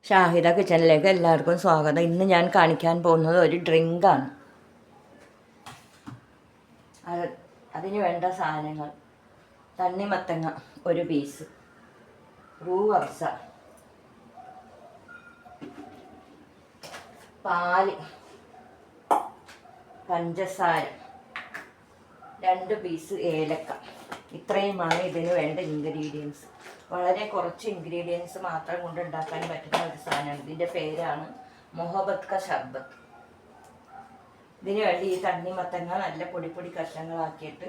ഷാഹിദ കിച്ചണിലേക്ക് എല്ലാവർക്കും സ്വാഗതം. ഇന്ന് ഞാൻ കാണിക്കാൻ പോകുന്നത് ഒരു ഡ്രിങ്കാണ്. അതിന് വേണ്ട സാധനങ്ങൾ: തണ്ണിമത്തങ്ങ ഒരു പീസ്, റൂഹബ്സ, പാല്, പഞ്ചസാര, 2 പീസ് ഏലക്ക. ഇത്രയുമാണ് ഇതിന് വേണ്ട ഇൻഗ്രീഡിയൻസ്. വളരെ കുറച്ച് ഇൻഗ്രീഡിയൻസ് മാത്രം കൊണ്ട് ഉണ്ടാക്കാൻ പറ്റുന്ന ഒരു സാധനമാണ്. ഇതിൻ്റെ പേരാണ് മൊഹബത്ത് ക ഷർബത്ത്. ഇതിന് വേണ്ടി ഈ തണ്ണിമത്തങ്ങ നല്ല പൊടി കഷ്ണങ്ങളാക്കിയിട്ട്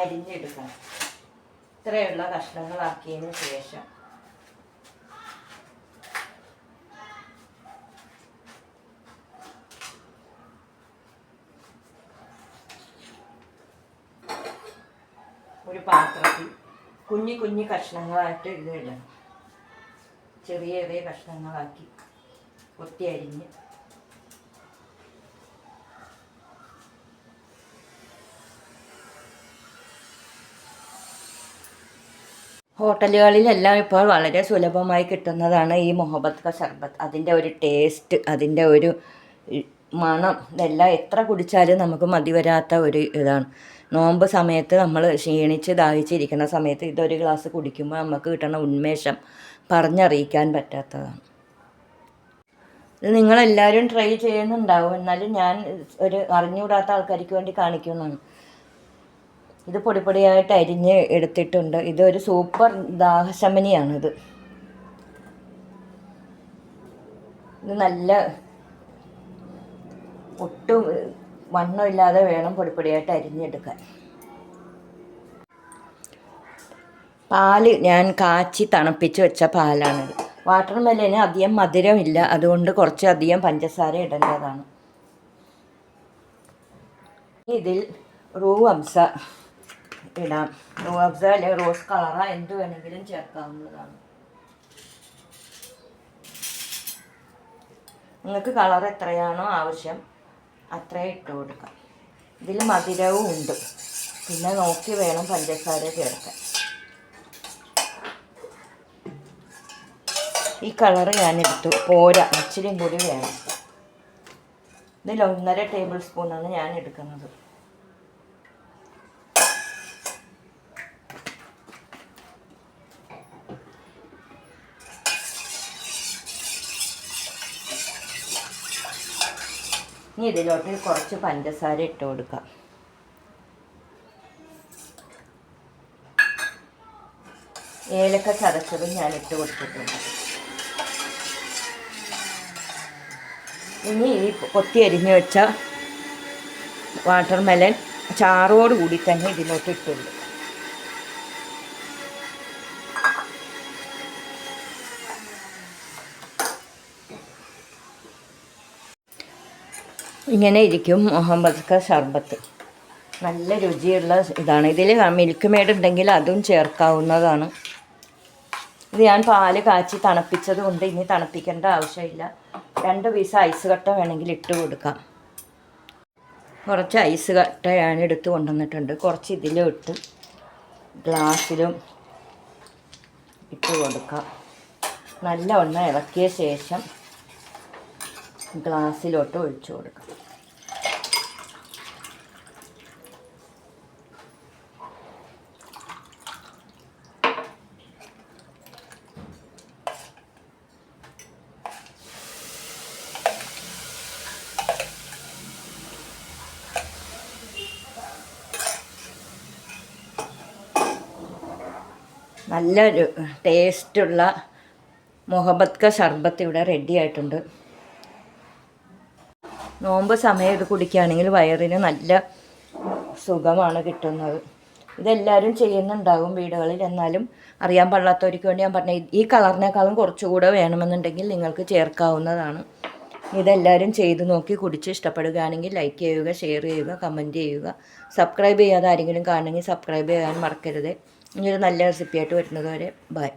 അരിഞ്ഞെടുക്കണം. ഇത്രയുള്ള കഷ്ണങ്ങളാക്കിയതിന് ശേഷം ഒരു പാത്രത്തിൽ കുഞ്ഞി കഷ്ണങ്ങളായിട്ട് ഇത് ഇടണം. ചെറിയ കഷ്ണങ്ങളാക്കി കൊത്തി അരിഞ്ഞ് ഹോട്ടലുകളിലെല്ലാം ഇപ്പോൾ വളരെ സുലഭമായി കിട്ടുന്നതാണ് ഈ മൊഹബത്ത് ക ഷർബത്ത്. അതിൻ്റെ ഒരു ടേസ്റ്റ്, അതിൻ്റെ ഒരു മണം, ഇതെല്ലാം എത്ര കുടിച്ചാലും നമുക്ക് മതി വരാത്ത ഒരു ഇതാണ്. നോമ്പ് സമയത്ത് നമ്മൾ ക്ഷീണിച്ച് ദാഹിച്ചിരിക്കുന്ന സമയത്ത് ഇതൊരു ഗ്ലാസ് കുടിക്കുമ്പോൾ നമുക്ക് കിട്ടുന്ന ഉന്മേഷം പറഞ്ഞറിയിക്കാൻ പറ്റാത്തതാണ്. ഇത് നിങ്ങളെല്ലാവരും ട്രൈ ചെയ്യുന്നുണ്ടാവും, എന്നാലും ഞാൻ ഒരു അറിഞ്ഞുകൂടാത്ത ആൾക്കാർക്ക് വേണ്ടി കാണിക്കുന്നതാണ്. ഇത് പൊടിയായിട്ട് അരിഞ്ഞ് എടുത്തിട്ടുണ്ട്. ഇതൊരു സൂപ്പർ ദാഹശമനിയാണിത്. ഇത് നല്ല ഒട്ടും വണ്ണമില്ലാതെ വേണം പൊടിയായിട്ട് അരിഞ്ഞെടുക്കാൻ. പാല് ഞാൻ കാച്ചി തണുപ്പിച്ച് വെച്ച പാലാണിത്. വാട്ടർ മെലന് അധികം മധുരമില്ല, അതുകൊണ്ട് കുറച്ചധികം പഞ്ചസാര ഇടേണ്ടതാണ്. ഇതിൽ റൂഹബ്സ ഇടാം. റൂഹബ്സ അല്ലെങ്കിൽ റോസ് കളറ എന്ത് വേണമെങ്കിലും ചേർക്കാവുന്നതാണ്. നിങ്ങൾക്ക് കളർ എത്രയാണോ ആവശ്യം അത്രയും ഇട്ട് കൊടുക്കാം. ഇതിൽ മധുരവും ഉണ്ട്, പിന്നെ നോക്കി വേണം പഞ്ചസാര ചേർക്കാൻ. ഈ കളറ് ഞാനെടുത്തു, പോരാ, ഇച്ചിരിയും കൂടി വേണം. ഇതിൽ 1.5 ടേബിൾ സ്പൂണാണ് ഞാൻ എടുക്കുന്നത്. ഇനി ഇതിലോട്ട് കുറച്ച് പഞ്ചസാര ഇട്ട് കൊടുക്കാം. ഏലക്ക ചതച്ചതും ഞാൻ ഇട്ട് കൊടുത്തിട്ടുണ്ട്. ഇനി ഈ കൊത്തി അരിഞ്ഞ് വെച്ച വാട്ടർ മെലൻ ചാറോട് കൂടി തന്നെ ഇതിലോട്ട് ഇട്ടുള്ളൂ. ഇങ്ങനെ ഇരിക്കും മൊഹബത്ത് ക ഷർബത്ത്. നല്ല രുചിയുള്ള ഇതാണ്. ഇതിൽ മിൽക്ക് മെയ്ഡ് ഉണ്ടെങ്കിൽ അതും ചേർക്കാവുന്നതാണ്. ഇത് ഞാൻ പാല് കാച്ചി തണുപ്പിച്ചത് കൊണ്ട് ഇനി തണുപ്പിക്കേണ്ട ആവശ്യമില്ല. 2 പീസ് ഐസ് കട്ട വേണമെങ്കിൽ ഇട്ട് കൊടുക്കാം. കുറച്ച് ഐസ് കട്ട ഞാൻ എടുത്ത് കൊണ്ടുവന്നിട്ടുണ്ട്. കുറച്ച് ഇതിലും ഇട്ട് ഗ്ലാസ്സിലും ഇട്ട് കൊടുക്കാം. നല്ലവണ്ണം ഇളക്കിയ ശേഷം ഗ്ലാസ്സിലോട്ട് ഒഴിച്ചു കൊടുക്കാം. നല്ലൊരു ടേസ്റ്റുള്ള മൊഹബത്ത് ക ഷർബത്ത് ഇവിടെ റെഡി ആയിട്ടുണ്ട്. നോമ്പ് സമയം ഇത് കുടിക്കുകയാണെങ്കിൽ വയറിന് നല്ല സുഖമാണ് കിട്ടുന്നത്. ഇതെല്ലാവരും ചെയ്യുന്നുണ്ടാകും വീടുകളിൽ, എന്നാലും അറിയാൻ പാടില്ലാത്തവർക്ക് വേണ്ടി ഞാൻ പറഞ്ഞ ഈ കളറിനേക്കാളും കുറച്ചുകൂടെ വേണമെന്നുണ്ടെങ്കിൽ നിങ്ങൾക്ക് ചേർക്കാവുന്നതാണ്. ഇതെല്ലാവരും ചെയ്ത് നോക്കി കുടിച്ച് ഇഷ്ടപ്പെടുകയാണെങ്കിൽ ലൈക്ക് ചെയ്യുക, ഷെയർ ചെയ്യുക, കമൻറ്റ് ചെയ്യുക. സബ്സ്ക്രൈബ് ചെയ്യാതെ ആരെങ്കിലും കാണണമെങ്കിൽ സബ്സ്ക്രൈബ് ചെയ്യാൻ മറക്കരുത്. ഇനിയൊരു നല്ല റെസിപ്പിയായിട്ട് വരുന്നത് വരെ ബൈ.